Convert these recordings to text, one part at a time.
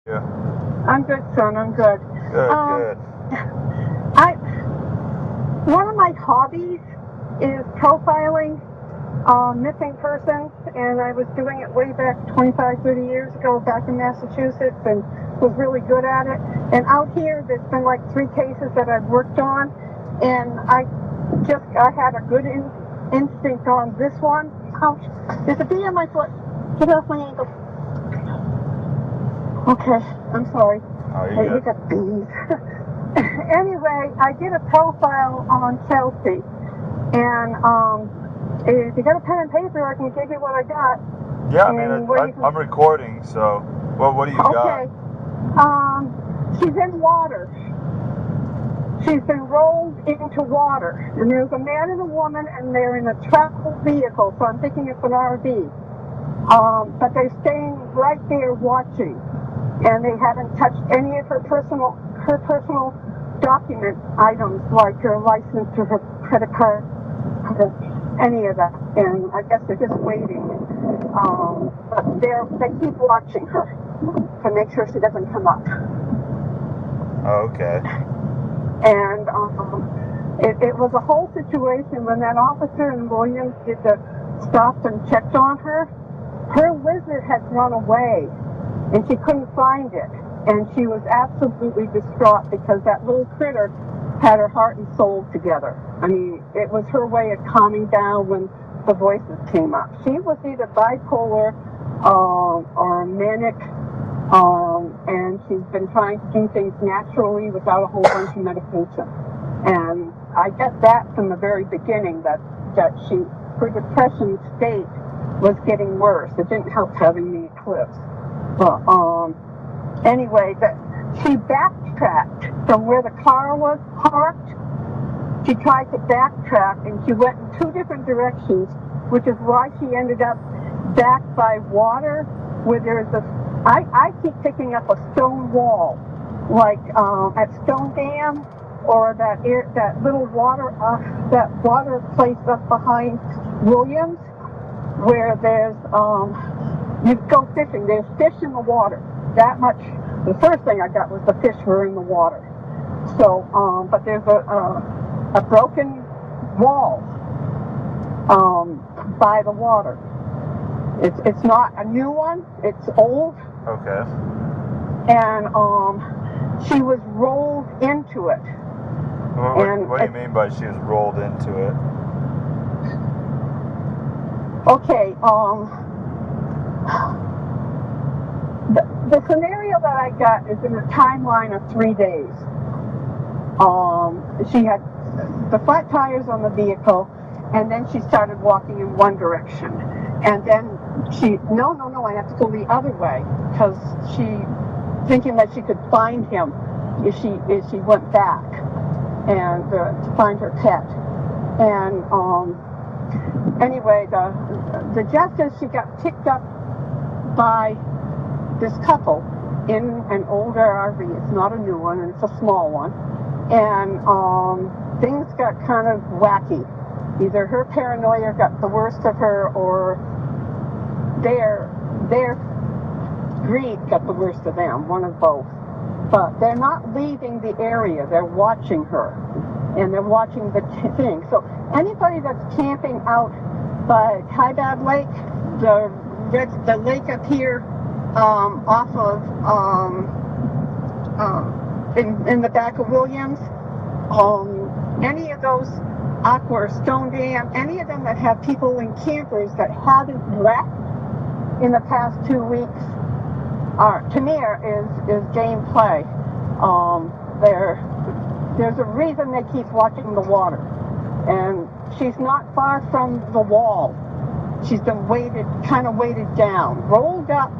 Yeah. I'm good, son. I'm good. Good. One of my hobbies is profiling missing persons, and I was doing it way back 25, 30 years ago back in Massachusetts and was really good at it. And out here, there's been like 3 cases that I've worked on, and I had a good instinct on this one. Ouch. There's a bee on my foot. Get off my ankle. Okay, I'm sorry. Oh, you're good. We got bees. Anyway, I did a profile on Chelsea, and if you got a pen and paper, I can give you what I got. Yeah, I mean, I'm recording, so what do you got? Okay. She's in water. She's been rolled into water, and there's a man and a woman, and they're in a travel vehicle, so I'm thinking it's an RV. But they're staying right there watching, and they haven't touched any of her personal document items like her license or her credit card, any of that. And I guess they're just waiting. But they keep watching her to make sure she doesn't come up. Oh, okay. And it was a whole situation when that officer in Williams did the stopped and checked on her. Her lizard had run away, and she couldn't find it. And she was absolutely distraught because that little critter had her heart and soul together. I mean, it was her way of calming down when the voices came up. She was either bipolar or manic, and she's been trying to do things naturally without a whole bunch of medication. And I get that from the very beginning, that her depression state was getting worse. It didn't help having the eclipse. But anyway, she backtracked from where the car was parked. She tried to backtrack, and she went in 2 different directions, which is why she ended up back by water, where there's I keep picking up a stone wall, like at Stone Dam, or that little water place up behind Williams, where there's you go fishing. There's fish in the water. That much. The first thing I got was the fish were in the water. So, but there's a broken wall by the water. It's not a new one. It's old. Okay. And she was rolled into it. What do you mean by she was rolled into it? Okay. The scenario that I got is in a timeline of 3 days. She had the flat tires on the vehicle, and then she started walking in one direction. And then no, I have to go the other way, because thinking that she could find him if she went back and to find her pet. And anyway, the justice, she got picked up by this couple in an older RV. It's not a new one, and it's a small one. And things got kind of wacky. Either her paranoia got the worst of her, or their greed got the worst of them, one of both. But they're not leaving the area. They're watching her, and they're watching the thing. So anybody that's camping out by Kaibab Lake, the lake up here, off of in the back of Williams, any of those Aqua, Stone Dam, any of them that have people in campers that haven't left in the past 2 weeks, to me is game play. There's a reason they keep watching the water, and she's not far from the wall. She's been weighted down, rolled up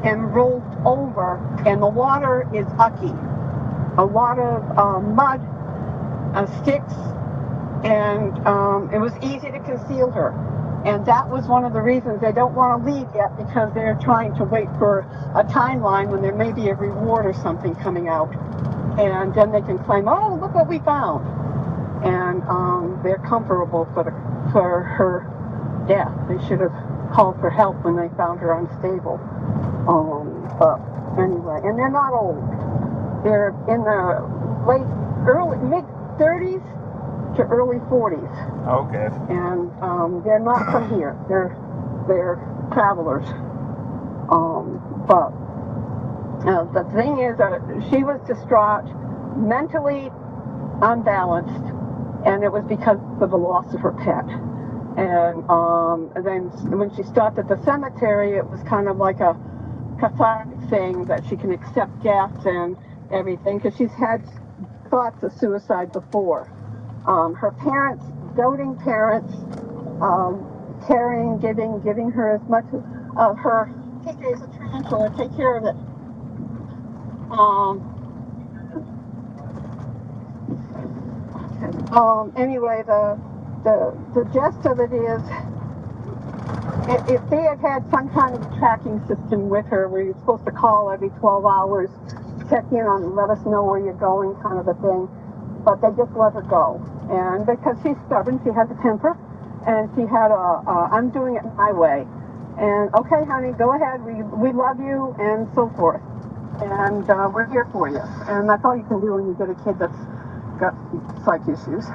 and rolled over, and the water is ucky. A lot of mud, sticks, and it was easy to conceal her. And that was one of the reasons they don't want to leave yet, because they're trying to wait for a timeline when there may be a reward or something coming out. And then they can claim, oh, look what we found. And they're comfortable for her death. They should have called for help when they found her unstable. But Anyway, and they're not old. They're in the mid-30s to early 40s. Okay. And they're not from here. They're travelers. But the thing is that she was distraught, mentally unbalanced, and it was because of the loss of her pet. And then when she stopped at the cemetery, it was kind of like a cathartic thing that she can accept death and everything, because she's had thoughts of suicide before. Her parents, doting parents, caring, giving her as much of her. TJ's a tarantula, take care of it. Anyway, the gist of it is, if they had some kind of tracking system with her where you're supposed to call every 12 hours, check in on and let us know where you're going, kind of a thing, but they just let her go. And because she's stubborn, she has a temper, and she had I'm doing it my way. And okay, honey, go ahead, we love you, and so forth. And we're here for you. And that's all you can do when you get a kid that's got psych issues.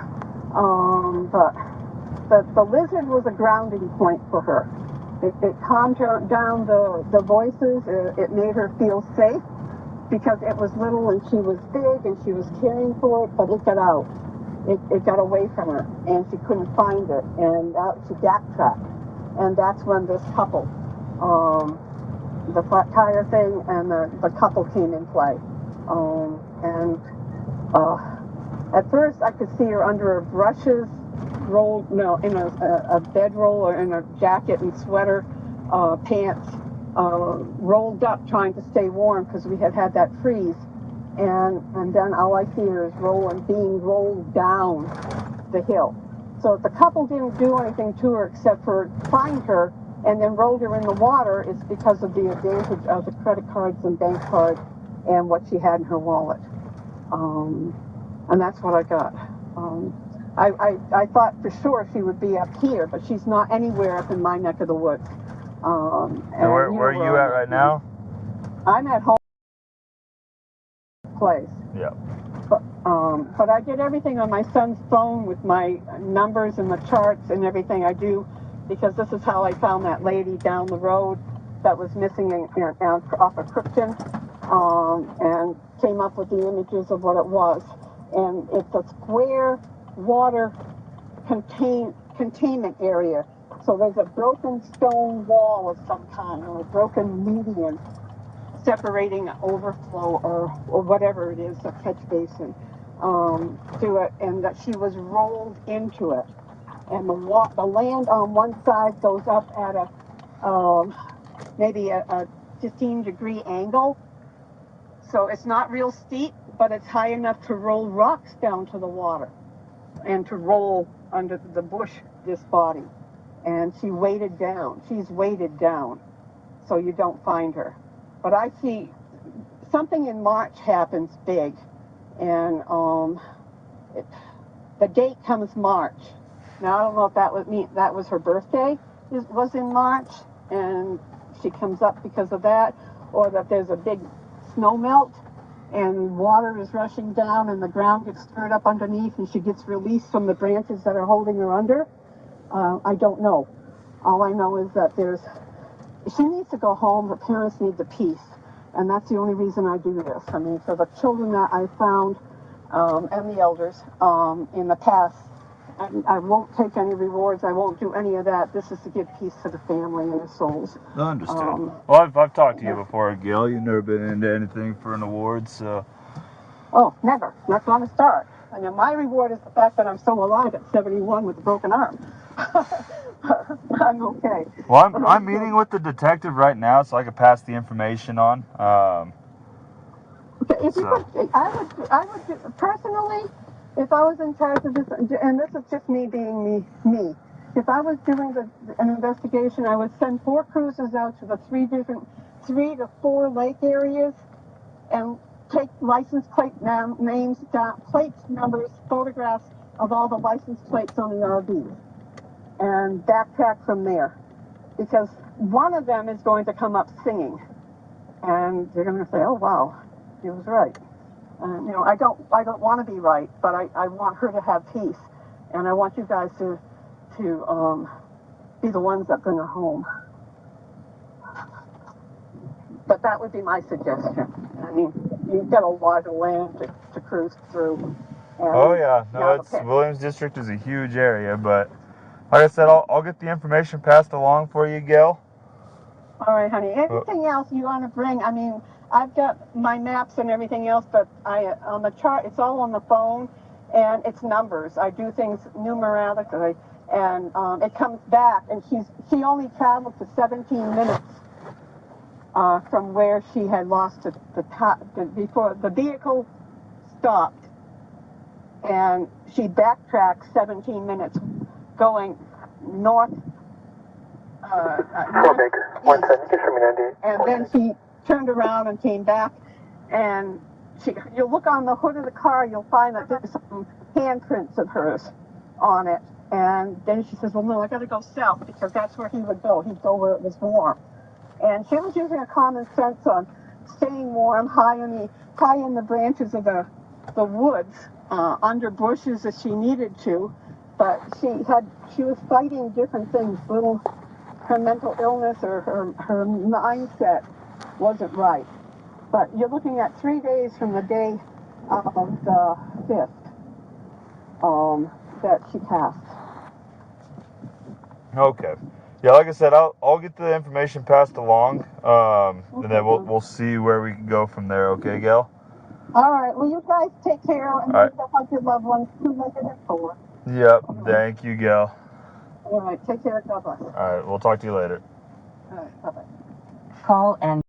But the lizard was a grounding point for her. It calmed her down the voices. It made her feel safe because it was little and she was big and she was caring for it, but it got out. It got away from her and she couldn't find it, and she backtracked. And that's when this couple, the flat tire thing and the couple came in play. At first I could see her under her brushes, rolled, in a bedroll or in a jacket and sweater, pants, rolled up trying to stay warm because we had that freeze. And then all I see her is being rolled down the hill. So if the couple didn't do anything to her except for find her and then rolled her in the water, it's because of the advantage of the credit cards and bank card and what she had in her wallet. And that's what I got. I thought for sure she would be up here, but she's not anywhere up in my neck of the woods. And where are you at right now? I'm at home place. Yeah. But I did everything on my son's phone with my numbers and the charts and everything I do, because this is how I found that lady down the road that was missing off of Crookton, and came up with the images of what it was. And it's a square water containment area. So there's a broken stone wall of some kind, or a broken median separating overflow or whatever it is, a catch basin, to it, and that she was rolled into it. And the land on one side goes up at maybe a 15-degree angle. So it's not real steep, but it's high enough to roll rocks down to the water and to roll under the bush, this body. And she's weighted down, so you don't find her. But I see something in March happens big, and the date comes March. Now I don't know if that was her birthday was in March, and she comes up because of that, or that there's a big snow melt and water is rushing down and the ground gets stirred up underneath and she gets released from the branches that are holding her under. I don't know. All I know is that she needs to go home. Her parents need the peace, and that's the only reason I do this. I mean, for the children that I found and the elders in the past, I won't take any rewards. I won't do any of that. This is to give peace to the family and the souls. I understand. Well, I've talked to you before, Gil. You've never been into anything for an award, so. Oh, never. That's not a start. I mean, my reward is the fact that I'm still alive at 71 with a broken arm. I'm okay. Well, I'm meeting with the detective right now, so I could pass the information on. I would personally, if I was in charge of this, and this is just me being me. If I was doing an investigation, I would send 4 cruisers out to the 3 to 4 lake areas and take license plate names, plate numbers, photographs of all the license plates on the RVs, and backtrack from there, because one of them is going to come up singing, and they're going to say, "Oh wow, he was right." And you know, I don't want to be right, but I want her to have peace, and I want you guys to be the ones that bring her home. But that would be my suggestion. I mean, you've got a lot of land to cruise through. And Oh yeah, no, now it's Williams District is a huge area, but like I said, I'll get the information passed along for you, Gail. All right, honey. Anything else you want to bring? I mean, I've got my maps and everything else, but on the chart, it's all on the phone, and it's numbers. I do things numerically, and it comes back, and she only traveled to 17 minutes from where she had lost before the vehicle stopped, and she backtracked 17 minutes going north. And then she turned around and came back, and you'll look on the hood of the car, you'll find that there's some handprints of hers on it. And then she says, "Well, no, I got to go south because that's where he would go. He'd go where it was warm." And she was using a common sense on staying warm, high in the branches of the woods, under bushes if she needed to. But she was fighting different things, her mental illness or her mindset wasn't right. But you're looking at 3 days from the day of the 5th that she passed. Okay. Yeah, like I said, I'll get the information passed along, and then we'll see where we can go from there. Okay, Gail? All right. Well, you guys take care and right. help your loved ones too, like it before. Yep. Thank you, Gail. All right. Take care. God bless. All right. We'll talk to you later. All right. Bye-bye. Call and